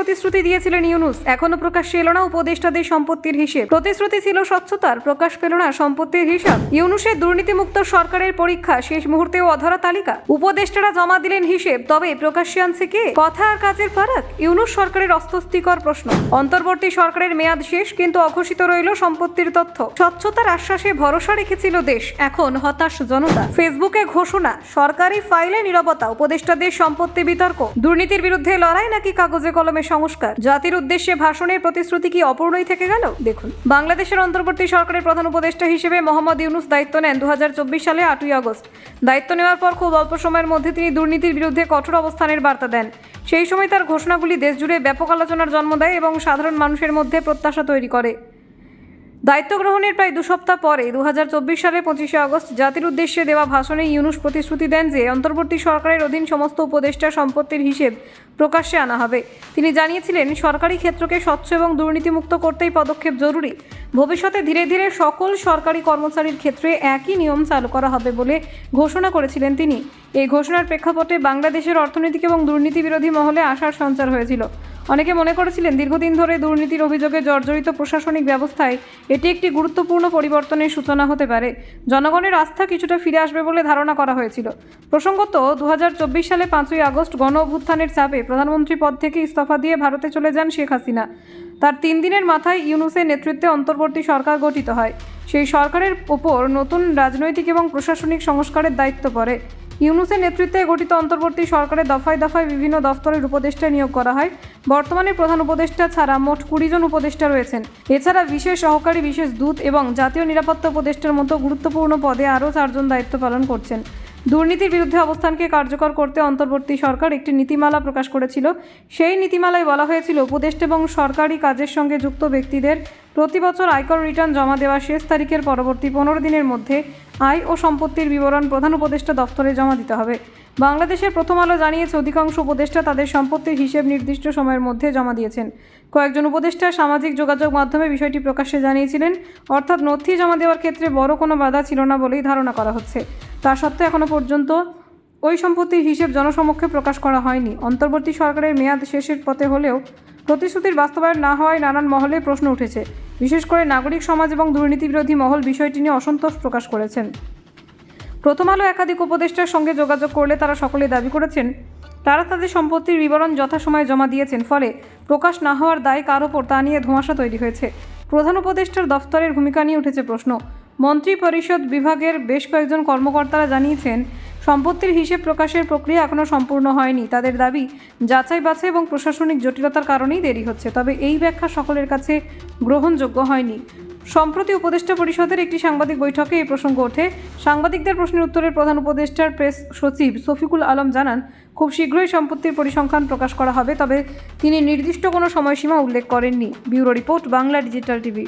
প্রতিশ্রুতি দিয়েছিলেন ইউনূস, এখনো প্রকাশ্যে এলো না উপদেষ্টাদের সম্পত্তির হিসেব। প্রতিশ্রুতি ছিল স্বচ্ছতার, প্রকাশ পেল না সম্পত্তির হিসাব। ইউনূসের দুর্নীতিমুক্ত সরকারের পরীক্ষা, শেষ মুহূর্তেও অধরা তালিকা। উপদেষ্টারা জমা দিলেন হিসেব, তবে প্রকাশ্যে আনছে কে? কথা আর কাজের ফারাক। ইউনূস সরকারের অস্বস্তিকর প্রশ্ন। অন্তর্বর্তী সরকারের মেয়াদ শেষ, কিন্তু অঘোষিত রইল সম্পত্তির তথ্য। স্বচ্ছতার আশ্বাসে ভরসা রেখেছিল দেশ, এখন হতাশ জনতা। ফেসবুকে ঘোষণা, সরকারি ফাইলে নীরবতা, উপদেষ্টাদের সম্পত্তি বিতর্ক। দুর্নীতির বিরুদ্ধে লড়াই নাকি কাগজে কলমে সংস্কার? জাতির উদ্দেশ্যে ভাষণের প্রতিশ্রুতি কি অপূর্ণই থেকে গেল? দেখুন, বাংলাদেশের অন্তর্বর্তী সরকারের প্রধান উপদেষ্টা হিসেবে মোহাম্মদ ইউনূস দায়িত্ব নেন 2024 সালে 8ই আগস্ট। দায়িত্ব নেওয়ার পর খুব অল্প সময়ের মধ্যে তিনি দুর্নীতির বিরুদ্ধে কঠোর অবস্থানের বার্তা দেন। সেই সময় তার ঘোষণাগুলি দেশজুড়ে ব্যাপক আলোচনার জন্ম দেয় এবং সাধারণ মানুষের মধ্যে প্রত্যাশা তৈরি করে। দায়িত্ব গ্রহণের প্রায় 2 সপ্তাহ পরে 2024 সালে 25শে আগস্ট জাতির উদ্দেশ্যে দেওয়া ভাষণে ইউনূস প্রতিশ্রুতি দেন যে অন্তর্বর্তী সরকারের অধীন সমস্ত উপদেষ্টা সম্পত্তির হিসেব প্রকাশ্যে আনা হবে। তিনি জানিয়েছিলেন, সরকারি ক্ষেত্রকে স্বচ্ছ এবং দুর্নীতিমুক্ত করতেই পদক্ষেপ জরুরি। ভবিষ্যতে ধীরে ধীরে সকল সরকারি কর্মচারীর ক্ষেত্রে একই নিয়ম চালু করা হবে বলে ঘোষণা করেছিলেন তিনি। এই ঘোষণার প্রেক্ষাপটে বাংলাদেশের অর্থনৈতিক এবং দুর্নীতি বিরোধী মহলে আশার সঞ্চার হয়েছিল। অনেকে মনে করেছিলেন, দীর্ঘদিন ধরে দুর্নীতির অভিযোগে জর্জরিত প্রশাসনিক ব্যবস্থায় এটি একটি গুরুত্বপূর্ণ পরিবর্তনের সূচনা হতে পারে। জনগণের আস্থা কিছুটা ফিরে আসবে বলে ধারণা করা হয়েছিল। প্রসঙ্গত, 2024 সালে 5ই আগস্ট গণ অভ্যুত্থানের চাপে প্রধানমন্ত্রী পদ থেকে ইস্তফা দিয়ে ভারতে চলে যান শেখ হাসিনা। তার 3 দিনের মাথায় ইউনূসের নেতৃত্বে অন্তর্বর্তী সরকার গঠিত হয়। সেই সরকারের ওপর নতুন রাজনৈতিক এবং প্রশাসনিক সংস্কারের দায়িত্ব পড়ে। ইউনূসের নেতৃত্বে গঠিত অন্তর্বর্তী সরকারের দফায় দফায় বিভিন্ন দফতরের উপদেষ্টা নিয়োগ করা হয়। বর্তমানে প্রধান উপদেষ্টা ছাড়া মোট 20 জন উপদেষ্টা রয়েছেন। এছাড়া বিশেষ সহকারী, বিশেষ দূত এবং জাতীয় নিরাপত্তা উপদেষ্টার মতো গুরুত্বপূর্ণ পদে আরও 4 জন দায়িত্ব পালন করছেন। দুর্নীতির বিরুদ্ধে অবস্থানকে কার্যকর করতে অন্তর্বর্তী সরকার একটি নীতিমালা প্রকাশ করেছিল। সেই নীতিমালায় বলা হয়েছিল, উপদেষ্টা এবং সরকারি কাজের সঙ্গে যুক্ত ব্যক্তিদের প্রতি বছর আয়কর রিটার্ন জমা দেওয়া শেষ তারিখের পরবর্তী 15 দিনের মধ্যে আয় ও সম্পত্তির বিবরণ প্রধান উপদেষ্টা দফতরে জমা দিতে হবে। বাংলাদেশের প্রথম আলো জানিয়েছে, অধিকাংশ উপদেষ্টা তাদের সম্পত্তির হিসেব নির্দিষ্ট সময়ের মধ্যে জমা দিয়েছেন। কয়েকজন উপদেষ্টা সামাজিক যোগাযোগ মাধ্যমে বিষয়টি প্রকাশ্যে জানিয়েছিলেন। অর্থাৎ নথি জমা দেওয়ার ক্ষেত্রে বড় কোনো বাধা ছিল না বলেই ধারণা করা হচ্ছে। তা সত্ত্বেও এখনও পর্যন্ত ওই সম্পত্তির হিসেব জনসমক্ষে প্রকাশ করা হয়নি। অন্তর্বর্তী সরকারের মেয়াদ শেষের পথে হলেও প্রতিশ্রুতির বাস্তবায়ন না হওয়ায় নানান মহলে প্রশ্ন উঠেছে। বিশেষ করে নাগরিক সমাজ এবং দুর্নীতি বিরোধী মহল বিষয়টি নিয়ে অসন্তোষ প্রকাশ করেছেন। প্রথম আলো একাধিক উপদেষ্টার সঙ্গে যোগাযোগ করলে তারা সকলে দাবি করেছেন, তারা তাদের সম্পত্তির বিবরণ যথাসময়ে জমা দিয়েছেন, ফলে প্রকাশ না হওয়ার দায় কার ওপর তা নিয়ে ধোঁয়াশা তৈরি হয়েছে। প্রধান উপদেষ্টার দফতরের ভূমিকা নিয়ে উঠেছে প্রশ্ন। মন্ত্রী পরিষদ বিভাগের বেশ কয়েকজন কর্মকর্তারা জানিয়েছেন, সম্পত্তির হিসেব প্রকাশের প্রক্রিয়া এখনও সম্পূর্ণ হয়নি। তাদের দাবি, যাচাই বাছাই এবং প্রশাসনিক জটিলতার কারণেই দেরি হচ্ছে। তবে এই ব্যাখ্যা সকলের কাছে গ্রহণযোগ্য হয়নি। সম্প্রতি উপদেষ্টা পরিষদের একটি সাংবাদিক বৈঠকে এই প্রসঙ্গ ওঠে। সাংবাদিকদের প্রশ্নের উত্তরে প্রধান উপদেষ্টার প্রেস সচিব শফিকুল আলম জানান, খুব শীঘ্রই সম্পত্তির পরিসংখ্যান প্রকাশ করা হবে, তবে তিনি নির্দিষ্ট কোনো সময়সীমা উল্লেখ করেননি। Bureau report, Bangla digital TV.